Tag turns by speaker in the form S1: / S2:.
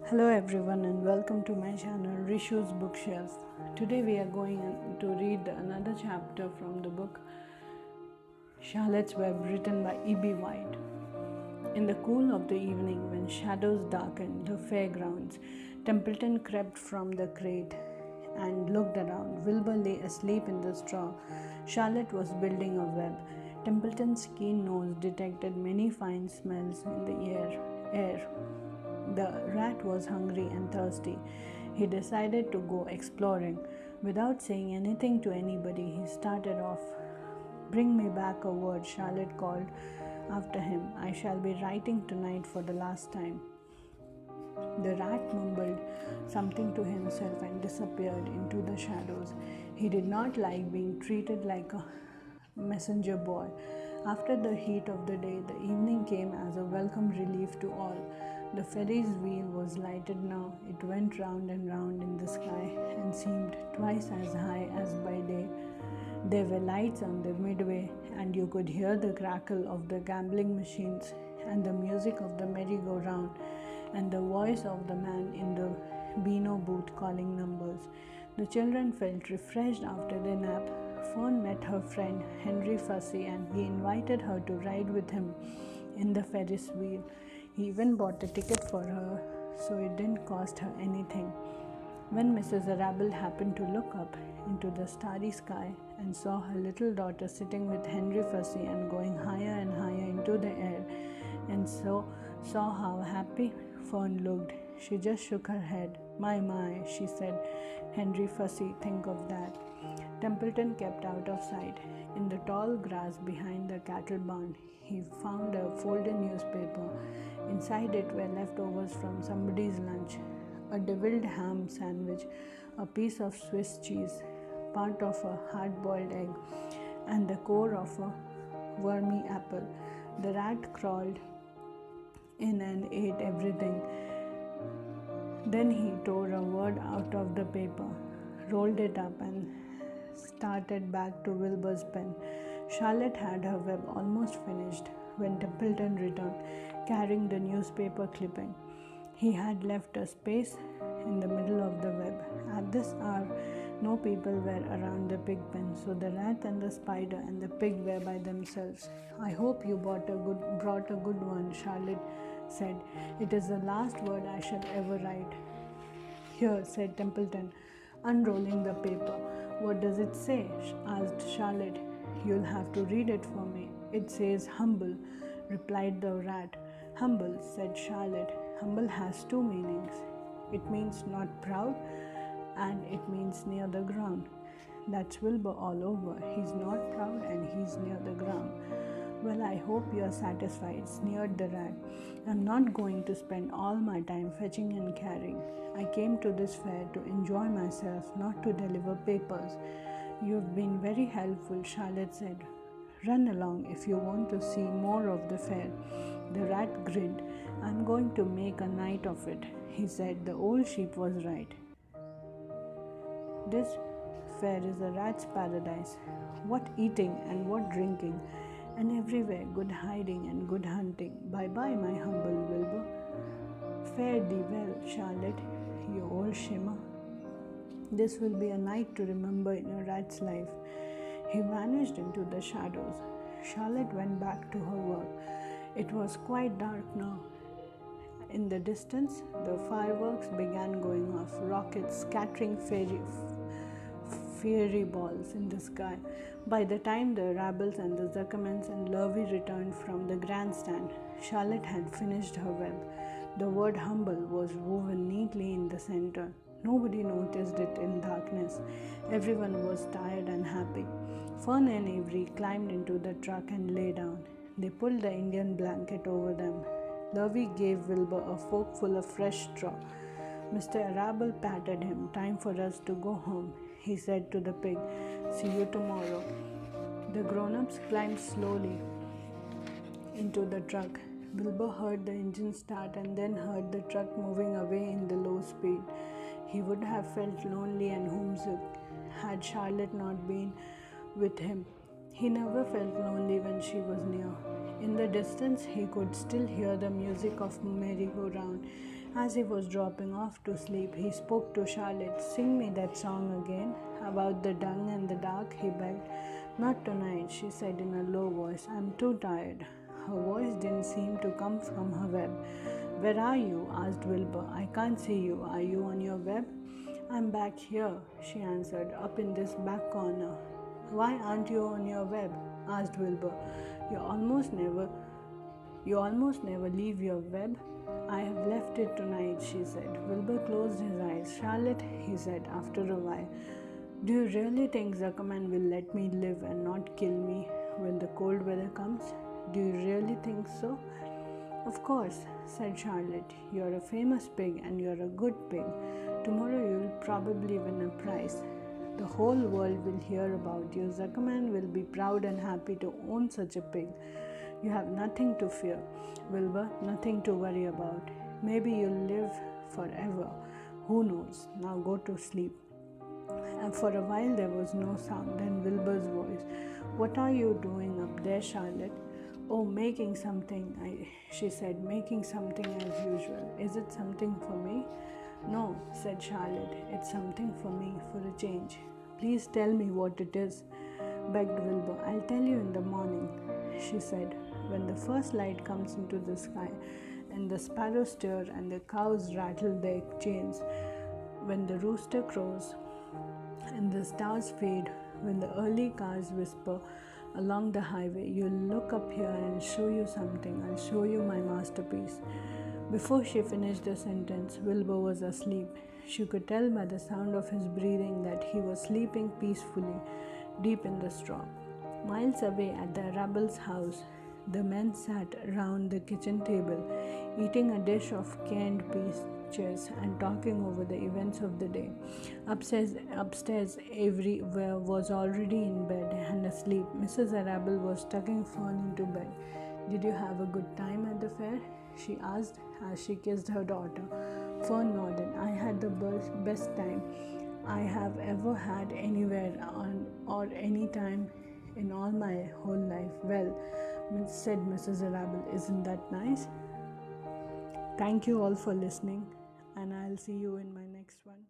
S1: Hello everyone and welcome to my channel Rishu's Bookshelf. Today we are going to read another chapter from the book Charlotte's Web written by E.B. White. In the cool of the evening when shadows darkened the fairgrounds, Templeton crept from the crate and looked around. Wilbur lay asleep in the straw. Charlotte was building a web. Templeton's keen nose detected many fine smells in the air. The rat was hungry and thirsty. He decided to go exploring. Without saying anything to anybody, he started off. "Bring me back a word," Charlotte called after him. "I shall be writing tonight for the last time." The rat mumbled something to himself and disappeared into the shadows. He did not like being treated like a messenger boy. After the heat of the day, the evening came as a welcome relief to all. The Ferris wheel was lighted now. It went round and round in the sky and seemed twice as high as by day. There were lights on the midway, and you could hear the crackle of the gambling machines and the music of the merry-go-round and the voice of the man in the Beano booth calling numbers. The children felt refreshed after their nap. Fern met her friend Henry Fussy, and he invited her to ride with him in the Ferris wheel. He even bought a ticket for her, so it didn't cost her anything. When Mrs. Arable happened to look up into the starry sky and saw her little daughter sitting with Henry Fussy and going higher and higher into the air, and so saw how happy Fern looked, she just shook her head. My, she said. "Henry Fussy, think of that." Templeton kept out of sight. In the tall grass behind the cattle barn, he found a folded newspaper. Inside it were leftovers from somebody's lunch: a deviled ham sandwich, a piece of Swiss cheese, part of a hard-boiled egg, and the core of a wormy apple. The rat crawled in and ate everything. Then he tore a word out of the paper, rolled it up, and started back to Wilbur's pen. Charlotte had her web almost finished when Templeton returned, carrying the newspaper clipping. He had left a space in the middle of the web. At this hour, no people were around the pig pen, so the rat and the spider and the pig were by themselves. "I hope you brought a good one," Charlotte said. "It is the last word I shall ever write." "Here," said Templeton, unrolling the paper. "What does it say?" asked Charlotte. "You'll have to read it for me." "It says humble," replied the rat. "Humble," said Charlotte. "Humble has two meanings. It means not proud, and it means near the ground. That's Wilbur all over. He's not proud and he's near the ground." "Well, I hope you're satisfied," sneered the rat. "I'm not going to spend all my time fetching and carrying. I came to this fair to enjoy myself, not to deliver papers." "You've been very helpful," Charlotte said. "Run along if you want to see more of the fair." The rat grinned. "I'm going to make a night of it," he said. The old sheep was right. This fair is a rat's paradise. What eating and what drinking, and everywhere good hiding and good hunting. Bye-bye, my humble Wilbur. "Fare thee well, Charlotte, you old shimmer. This will be a night to remember in a rat's life." He vanished into the shadows. Charlotte went back to her work. It was quite dark now. In the distance, the fireworks began going off, rockets scattering fiery balls in the sky. By the time the Rabbles and the Zuckermans and Lurvy returned from the grandstand, Charlotte had finished her web. The word humble was woven neatly in the center. Nobody noticed it in darkness. Everyone was tired and happy. Fern and Avery climbed into the truck and lay down. They pulled the Indian blanket over them. Lurvy gave Wilbur a forkful of fresh straw. Mr. Arable patted him. "Time for us to go home," he said to the pig. "See you tomorrow." The grown-ups climbed slowly into the truck. Wilbur heard the engine start and then heard the truck moving away in the low speed. He would have felt lonely and homesick had Charlotte not been with him. He never felt lonely when she was near. In the distance, he could still hear the music of merry-go-round As he was dropping off to sleep, he spoke to Charlotte. "Sing me that song again about the dung and the dark," he begged. "Not tonight," she said in a low voice. "I'm too tired." Her voice didn't seem to come from her web. "Where are you?" asked Wilbur. "I can't see you. Are you on your web?" "I'm back here," she answered, "up in this back corner." "Why aren't you on your web?" asked Wilbur. You almost never leave your web." "I have left it tonight," she said. Wilbur closed his eyes. "Charlotte," he said after a while, "do you really think Zuckerman will let me live and not kill me when the cold weather comes? Do you really think so?" "Of course," said Charlotte. "You're a famous pig and you're a good pig. Tomorrow you'll probably win a prize. The whole world will hear about you. Zuckerman will be proud and happy to own such a pig. You have nothing to fear, Wilbur, nothing to worry about. Maybe you'll live forever. Who knows? Now go to sleep." And for a while there was no sound. Then Wilbur's voice, "What are you doing up there, Charlotte?" "Oh, making something," she said, "making something as usual. Is it something for me?" "No," said Charlotte. "It's something for me, for a change." "Please tell me what it is," begged Wilbur. "I'll tell you in the morning," she said, "when the first light comes into the sky and the sparrows stir and the cows rattle their chains, when the rooster crows and the stars fade, when the early cars whisper along the highway, you'll look up here and show you something. I'll show you my masterpiece." Before she finished the sentence, Wilbur was asleep. She could tell by the sound of his breathing that he was sleeping peacefully deep in the straw. Miles away at the Arabel's house, the men sat round the kitchen table, eating a dish of canned peaches and talking over the events of the day. Upstairs, Avery was already in bed and asleep. Mrs. Arabel was tucking Fern into bed. "Did you have a good time at the fair?" she asked as she kissed her daughter. Fern nodded. "I had the best time I have ever had anywhere or any time in all my whole life." "Well," said Mrs. Arabel, "isn't that nice?" Thank you all for listening, and I'll see you in my next one.